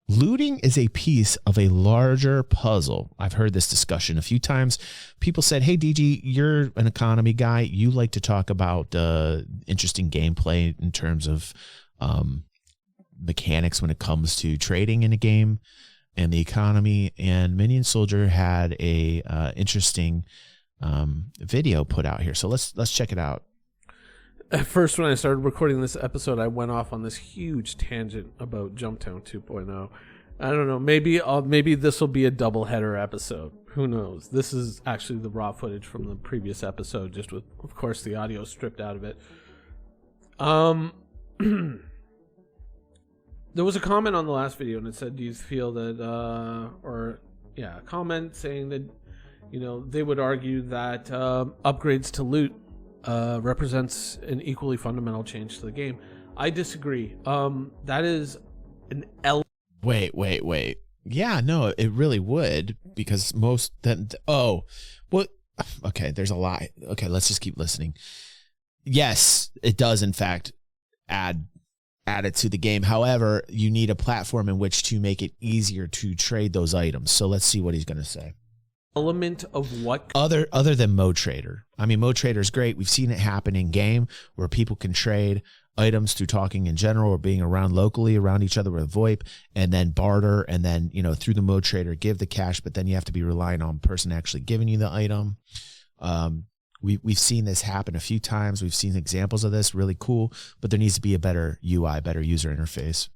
Looting is a piece of a larger puzzle. I've heard this discussion a few times. People said, hey, DG, you're an economy guy. You like to talk about interesting gameplay in terms of mechanics when it comes to trading in a game and the economy. And Minion Soldier had a interesting video put out here. So let's check it out. At first, when I started recording this episode, I went off on this huge tangent about Jumptown 2.0. I don't know. Maybe this will be a double header episode. Who knows? This is actually the raw footage from the previous episode, just with, of course, the audio stripped out of it. There was a comment on the last video, and it said, "Do you feel that?" A comment saying that, they would argue that upgrades to loot represents an equally fundamental change to the game. I disagree. That is an Wait. Yeah, no, it really would, because okay, there's a lot. Okay, let's just keep listening. Yes, it does in fact add it to the game. However, you need a platform in which to make it easier to trade those items. So let's see what he's going to say. Element of what other than Mode Trader. I mean, Mode Trader is great. We've seen it happen in game where people can trade items through talking in general or being around locally around each other with VoIP, and then barter, and then through the Mode Trader give the cash, but then you have to be relying on the person actually giving you the item. We've seen this happen a few times. We've seen examples of this, really cool, but there needs to be a better UI, better user interface.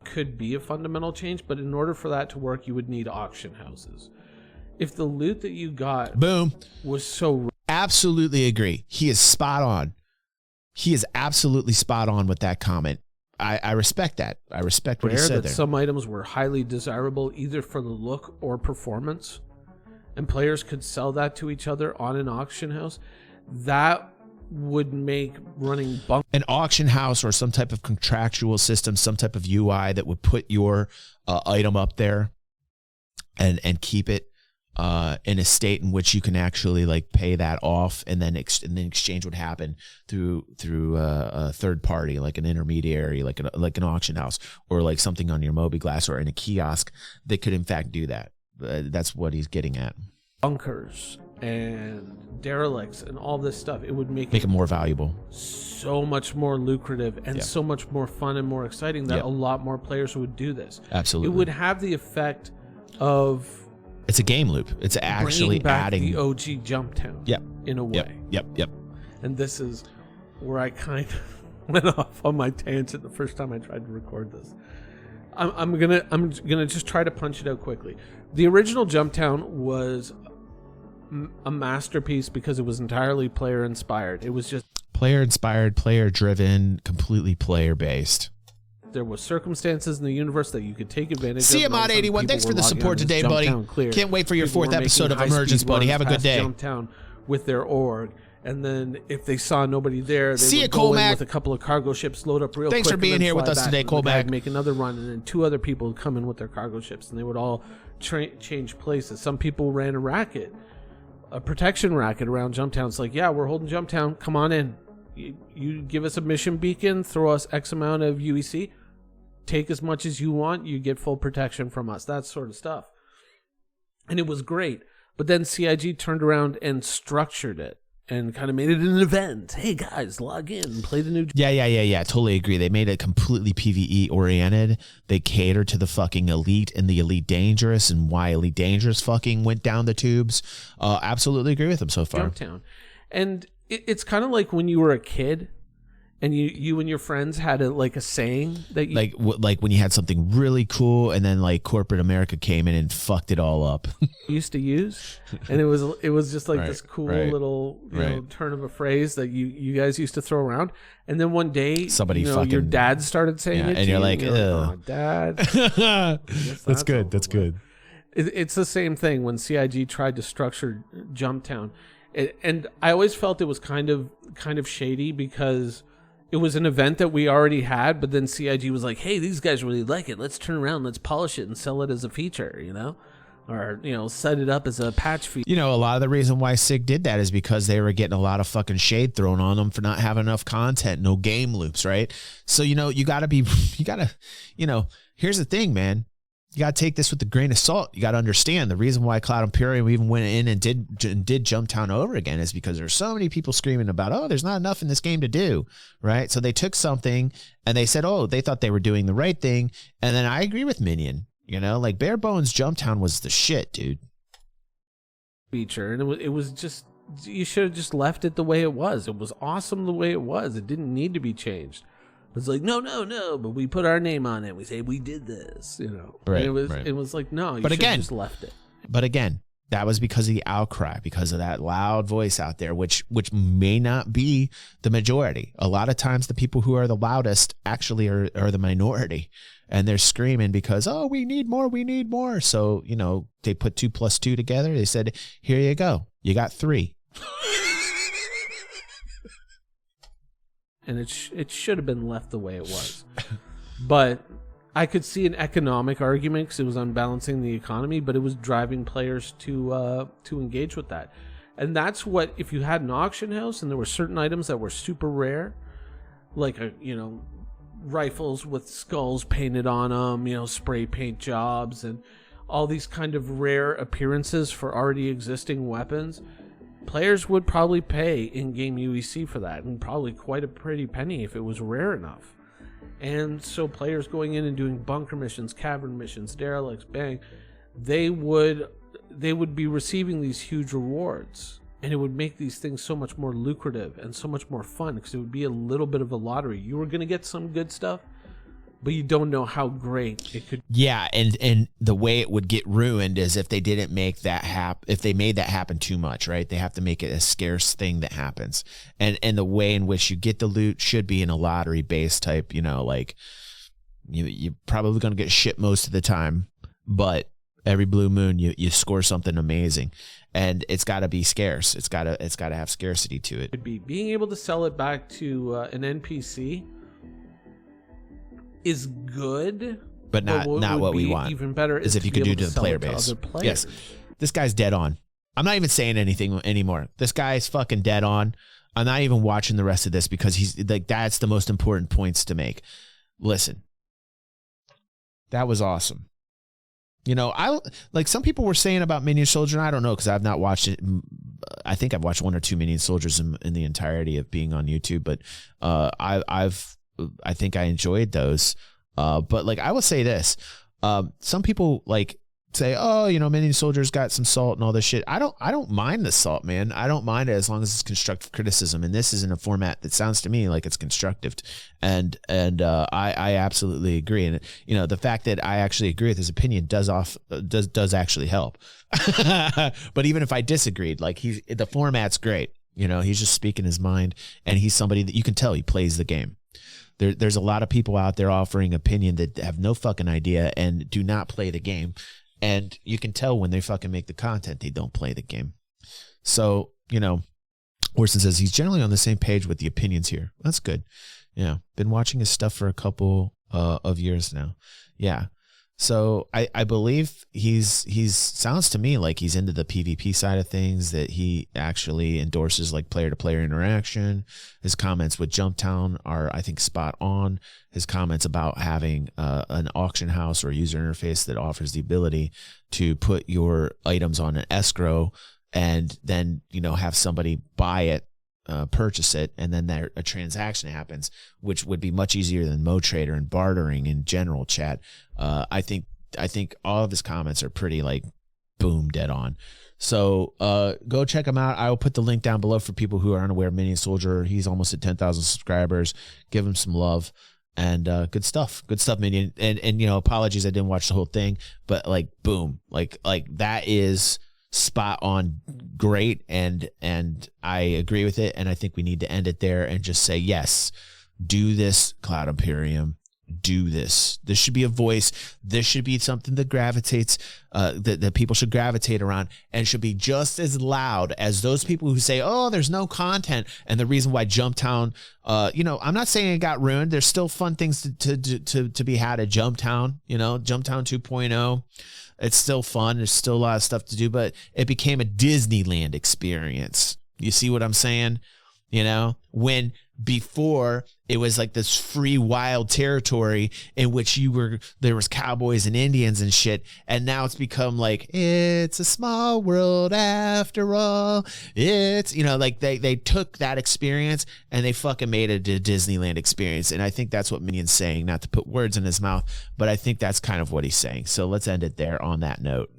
Could be a fundamental change, but in order for that to work, you would need auction houses. If the loot that you got was so... Absolutely agree. He is spot on. He is absolutely spot on with that comment. I respect that. I respect what he said there. Some items were highly desirable either for the look or performance, and players could sell that to each other on an auction house. That would make running an auction house or some type of contractual system, some type of UI that would put your item up there and keep it in a state in which you can actually pay that off, and then exchange would happen through a third party, like an intermediary, like an auction house, or something on your Mobi-Glass or in a kiosk that could in fact do that. That's what he's getting at. Bunkers and derelicts and all this stuff, it would make it more valuable, so much more lucrative, and so much more fun and more exciting that a lot more players would do this. Absolutely. It would have the effect of... It's a game loop. It's actually adding the OG Jumptown. Yep. In a way. Yep. And this is where I kind of went off on my tangent the first time I tried to record this. I'm gonna just try to punch it out quickly. The original Jumptown was a masterpiece because it was entirely player inspired. It was just player inspired, player driven, completely player based. There was circumstances in the universe that you could take advantage of. See you, Mod 81. Thanks for the support today, buddy. Can't wait for your fourth episode of Emergence, buddy. Have a good day. Jumptown with their org, and then if they saw nobody there, they would go in with a couple of cargo ships, load up real quick. Thanks for being here with us today, Colbag. Make another run, and then two other people would come in with their cargo ships, and they would all change places. Some people ran a racket, a protection racket around Jumptown. It's like, yeah, we're holding Jumptown. Come on in. You give us a mission beacon, throw us X amount of UEC, take as much as you want, you get full protection from us. That sort of stuff. And it was great. But then CIG turned around and structured it and kind of made it an event. Hey guys, log in and play the new... Yeah. Totally agree. They made it completely PvE oriented. They catered to the fucking elite and the Elite Dangerous, and why Elite Dangerous fucking went down the tubes. Absolutely agree with them so far. Jumptown. And it's kind of like when you were a kid and you and your friends had a saying that you... like when you had something really cool and then corporate America came in and fucked it all up. used to use, and it was just this cool little turn of a phrase that you guys used to throw around, and then one day somebody your dad started saying it, and you're like, oh, Dad. That's good. That's good. It's the same thing when CIG tried to structure Jumptown, and I always felt it was kind of shady because it was an event that we already had, but then CIG was like, hey, these guys really like it. Let's turn around, let's polish it and sell it as a feature, or set it up as a patch feature. A lot of the reason why SIG did that is because they were getting a lot of fucking shade thrown on them for not having enough content, no game loops, right? So, here's the thing, man. you got to take this with a grain of salt. You got to understand the reason why Cloud Imperium even went in and did Jumptown over again is because there's so many people screaming about, oh, there's not enough in this game to do, right? So they took something and they said, oh, they thought they were doing the right thing. And then I agree with Minion, you know, like bare bones Jumptown was the shit, dude. Feature, and it was just, you should have just left it the way it was. It was awesome the way it was. It didn't need to be changed. It's like, no, but we put our name on it. We say we did this, you know. Right. And it was like, no, you should have just left it. But again, that was because of the outcry, because of that loud voice out there, which may not be the majority. A lot of times the people who are the loudest actually are the minority, and they're screaming because, oh, we need more. So, you know, they put 2 + 2 together. They said, here you go. You got 3. And it should have been left the way it was. But I could see an economic argument because it was unbalancing the economy, but it was driving players to engage with that. And that's what, if you had an auction house and there were certain items that were super rare, like, rifles with skulls painted on them, spray paint jobs and all these kind of rare appearances for already existing weapons, players would probably pay in-game UEC for that, and probably quite a pretty penny if it was rare enough. And so players going in and doing bunker missions, cavern missions, derelicts, bang, they would be receiving these huge rewards, and it would make these things so much more lucrative and so much more fun because it would be a little bit of a lottery. You were going to get some good stuff, but you don't know how great it could. Yeah, and the way it would get ruined is if they didn't make that happen. If they made that happen too much, right? They have to make it a scarce thing that happens. And the way in which you get the loot should be in a lottery based type. Like you're probably going to get shit most of the time, but every blue moon you score something amazing, and it's got to be scarce. It's got to have scarcity to it. Being able to sell it back to an NPC. Is good, but not what we want. Even better is if you could do to the player base. Yes, this guy's dead on. I'm not even saying anything anymore. This guy's fucking dead on. I'm not even watching the rest of this because he's like, that's the most important points to make. Listen, that was awesome. I like some people were saying about Minion Soldier. I don't know because I've not watched it. I think I've watched 1 or 2 Minion Soldiers in the entirety of being on YouTube, but I think I enjoyed those. But like, I will say this, some people like say, oh, Minion Soldiers got some salt and all this shit. I don't mind the salt, man. I don't mind it as long as it's constructive criticism. And this is in a format that sounds to me like it's constructive. And I absolutely agree. And the fact that I actually agree with his opinion does actually help. But even if I disagreed, like the format's great. He's just speaking his mind, and he's somebody that you can tell he plays the game. There's a lot of people out there offering opinion that have no fucking idea and do not play the game. And you can tell when they fucking make the content, they don't play the game. So, Orson says he's generally on the same page with the opinions here. That's good. Yeah. Been watching his stuff for a couple of years now. Yeah. So I believe he's sounds to me like he's into the PvP side of things, that he actually endorses like player to player interaction. His comments with Jumptown are, I think, spot on. His comments about having an auction house or user interface that offers the ability to put your items on an escrow and then, have somebody buy it, purchase it, and then a transaction happens, which would be much easier than MoTrader and bartering in general chat. I think all of his comments are pretty like boom dead on. So go check him out. I will put the link down below for people who are unaware of Minion Soldier. He's almost at 10,000 subscribers. Give him some love. And good stuff, Minion. And apologies I didn't watch the whole thing, but like boom, like that is spot on, great, and I agree with it, and I think we need to end it there and just say, yes, do this, Cloud Imperium, do this. This should be a voice. This should be something that gravitates, that people should gravitate around, and should be just as loud as those people who say, oh, there's no content, and the reason why Jumptown, I'm not saying it got ruined. There's still fun things to be had at Jumptown, Jumptown 2.0. It's still fun. There's still a lot of stuff to do, but it became a Disneyland experience. You see what I'm saying? you know, when before it was like this free wild territory in which there was cowboys and Indians and shit, and now it's become like, it's a small world after all. It's, you know, like they took that experience and they fucking made it a Disneyland experience. And I think that's what Minion's saying, not to put words in his mouth, but I think that's kind of what he's saying. So let's end it there on that note.